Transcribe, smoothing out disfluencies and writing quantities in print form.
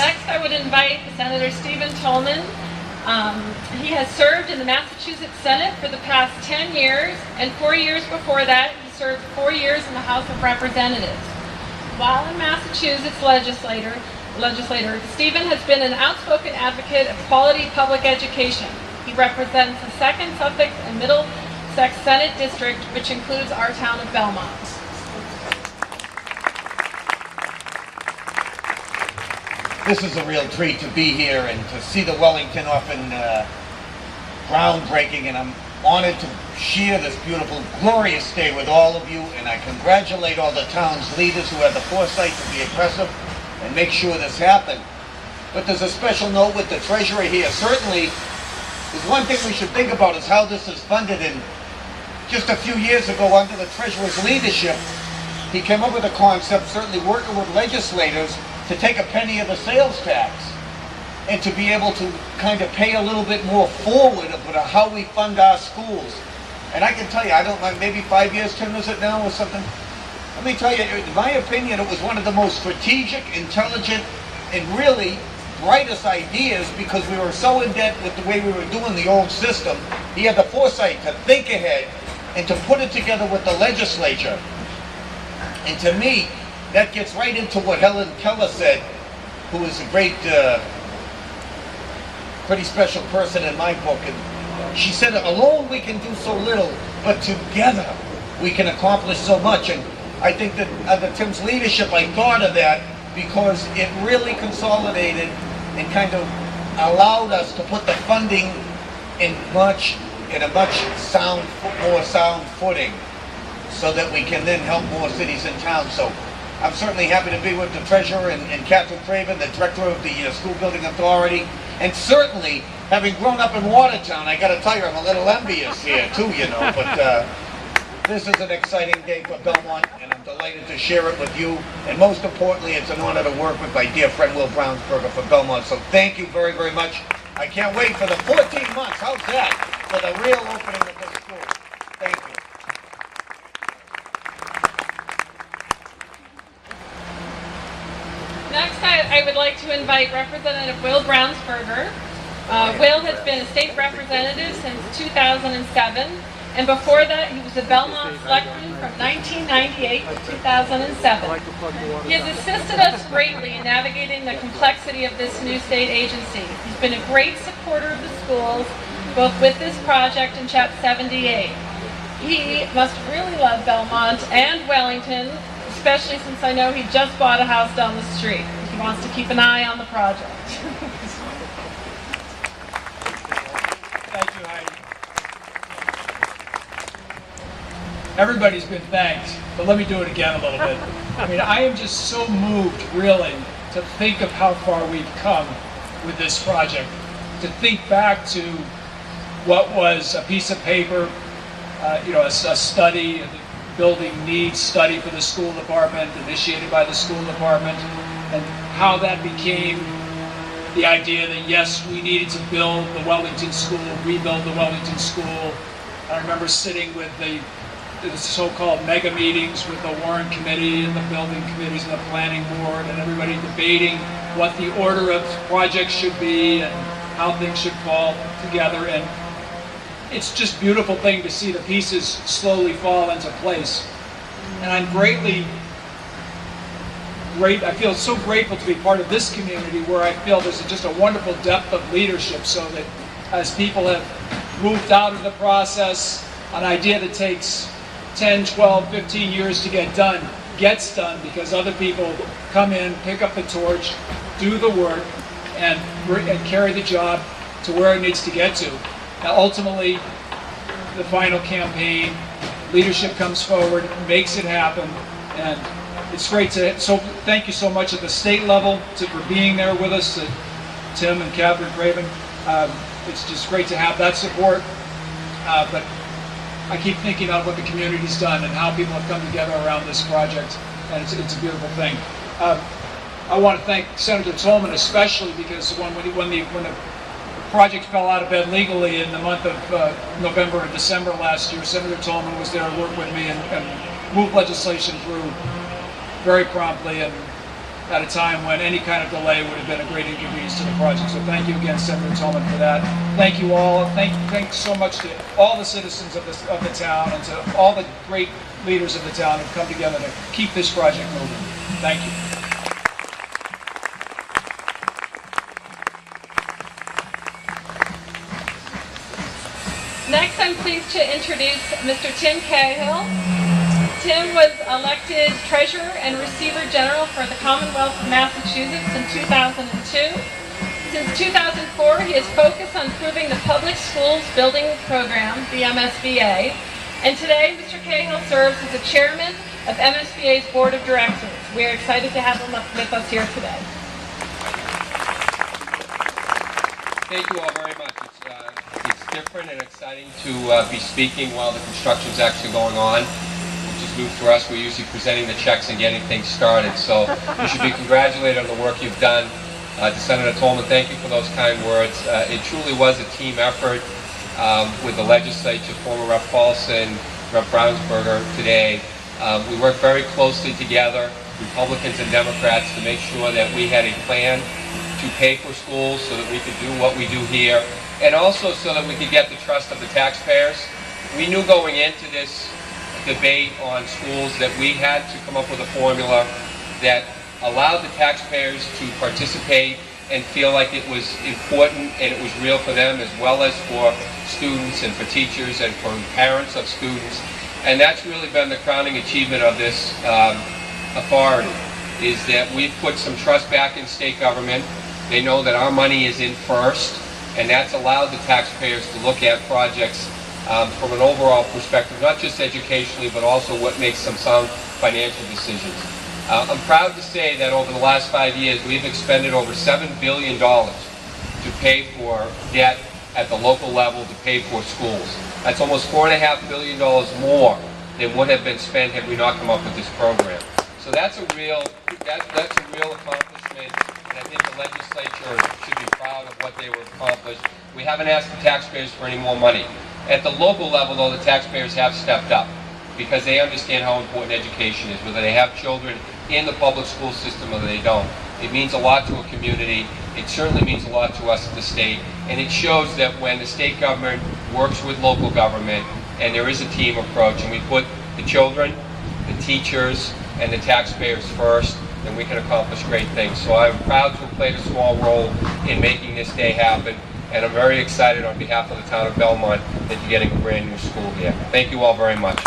Next, I would invite Senator Stephen Tolman. He has served in the Massachusetts Senate for the past 10 years, and 4 years before that, he served 4 years in the House of Representatives. While a Massachusetts legislator, Stephen has been an outspoken advocate of quality public education. He represents the 2nd Suffolk and Middlesex Senate District, which includes our town of Belmont. This is a real treat to be here and to see the Wellington Orphan groundbreaking, and I'm honored to share this beautiful, glorious day with all of you, and I congratulate all the town's leaders who had the foresight to be aggressive and make sure this happened. But there's a special note with the treasurer here. Certainly, there's one thing we should think about is how this is funded, and just a few years ago, under the treasurer's leadership, he came up with a concept, certainly working with legislators, to take a penny of the sales tax and to be able to kind of pay a little bit more forward about how we fund our schools. And I can tell you, I don't know, maybe 5 years, Tim, is it now or something? Let me tell you, in my opinion, it was one of the most strategic, intelligent, and really brightest ideas, because we were so in debt with the way we were doing the old system. He had the foresight to think ahead and to put it together with the legislature. And to me, that gets right into what Helen Keller said, who is a great, pretty special person in my book. And she said, alone we can do so little, but together we can accomplish so much. And I think that under Tim's leadership, I thought of that because it really consolidated and kind of allowed us to put the funding in a much more sound footing, so that we can then help more cities and towns. So I'm certainly happy to be with the treasurer and Catherine Craven, the director of the School Building Authority, and certainly, having grown up in Watertown, I got to tell you, I'm a little envious here too, you know. But this is an exciting day for Belmont, and I'm delighted to share it with you. And most importantly, it's an honor to work with my dear friend Will Brownsberger for Belmont. So thank you very, very much. I can't wait for the 14 months. How's that? For the real opening of this school. Thank you. Next, I would like to invite Representative Will Brownsberger. Will has been a state representative since 2007, and before that, he was a Belmont selectman from 1998 to 2007. He has assisted us greatly in navigating the complexity of this new state agency. He's been a great supporter of the schools, both with this project and Chap 78. He must really love Belmont and Wellington, especially since I know he just bought a house down the street. He wants to keep an eye on the project. Thank you, Heidi. Everybody's been thanked, but let me do it again a little bit. I mean, I am just so moved, really, to think of how far we've come with this project. To think back to what was a piece of paper, a study, building needs study for the school department, initiated by the school department, and how that became the idea that yes, we needed to build the Wellington School, rebuild the Wellington School. I remember sitting with the so-called mega meetings with the Warren Committee and the building committees and the planning board, and everybody debating what the order of projects should be and how things should fall together. And it's just a beautiful thing to see the pieces slowly fall into place. And I'm I feel so grateful to be part of this community, where I feel there's just a wonderful depth of leadership, so that as people have moved out of the process, an idea that takes 10, 12, 15 years to get done gets done, because other people come in, pick up the torch, do the work, and carry the job to where it needs to get to. Now, ultimately, the final campaign, leadership comes forward, makes it happen, and it's great to. So, thank you so much at the state level for being there with us, to Tim and Catherine Craven. It's just great to have that support. But I keep thinking of what the community's done and how people have come together around this project, and it's a beautiful thing. I want to thank Senator Tolman especially, because when the project fell out of bed legally in the month of November and December last year, Senator Tolman was there to work with me and move legislation through very promptly, and at a time when any kind of delay would have been a great inconvenience to the project. So thank you again, Senator Tillman, for that. Thank you all. Thanks so much to all the citizens of the town and to all the great leaders of the town who've come together to keep this project moving. Thank you. Next, I'm pleased to introduce Mr. Tim Cahill. Tim was elected Treasurer and Receiver General for the Commonwealth of Massachusetts in 2002. Since 2004, he has focused on improving the public schools building program, the MSBA. And today, Mr. Cahill serves as the Chairman of MSBA's Board of Directors. We are excited to have him with us here today. Thank you all very much. It's different and exciting to be speaking while the construction is actually going on, which is new for us. We're usually presenting the checks and getting things started. So you should be congratulated on the work you've done. To Senator Tolman, thank you for those kind words. It truly was a team effort with the legislature, former Rep. Paulson, Rep. Brownsberger today. We worked very closely together, Republicans and Democrats, to make sure that we had a plan to pay for schools so that we could do what we do here, and also so that we could get the trust of the taxpayers. We knew going into this debate on schools that we had to come up with a formula that allowed the taxpayers to participate and feel like it was important and it was real for them, as well as for students and for teachers and for parents of students. And that's really been the crowning achievement of this authority, is that we've put some trust back in state government. They know that our money is in first, and that's allowed the taxpayers to look at projects from an overall perspective, not just educationally, but also what makes some sound financial decisions. I'm proud to say that over the last 5 years, we've expended over $7 billion to pay for debt at the local level to pay for schools. That's almost $4.5 billion more than would have been spent had we not come up with this program. So that's a real accomplishment, and I think the legislature should be proud of what they were accomplished. We haven't asked the taxpayers for any more money. At the local level, though, the taxpayers have stepped up because they understand how important education is, whether they have children in the public school system or they don't. It means a lot to a community. It certainly means a lot to us at the state, and it shows that when the state government works with local government and there is a team approach and we put the children, the teachers, and the taxpayers first, then we can accomplish great things. So I'm proud to have played a small role in making this day happen, and I'm very excited on behalf of the town of Belmont that you're getting a brand new school here. Thank you all very much.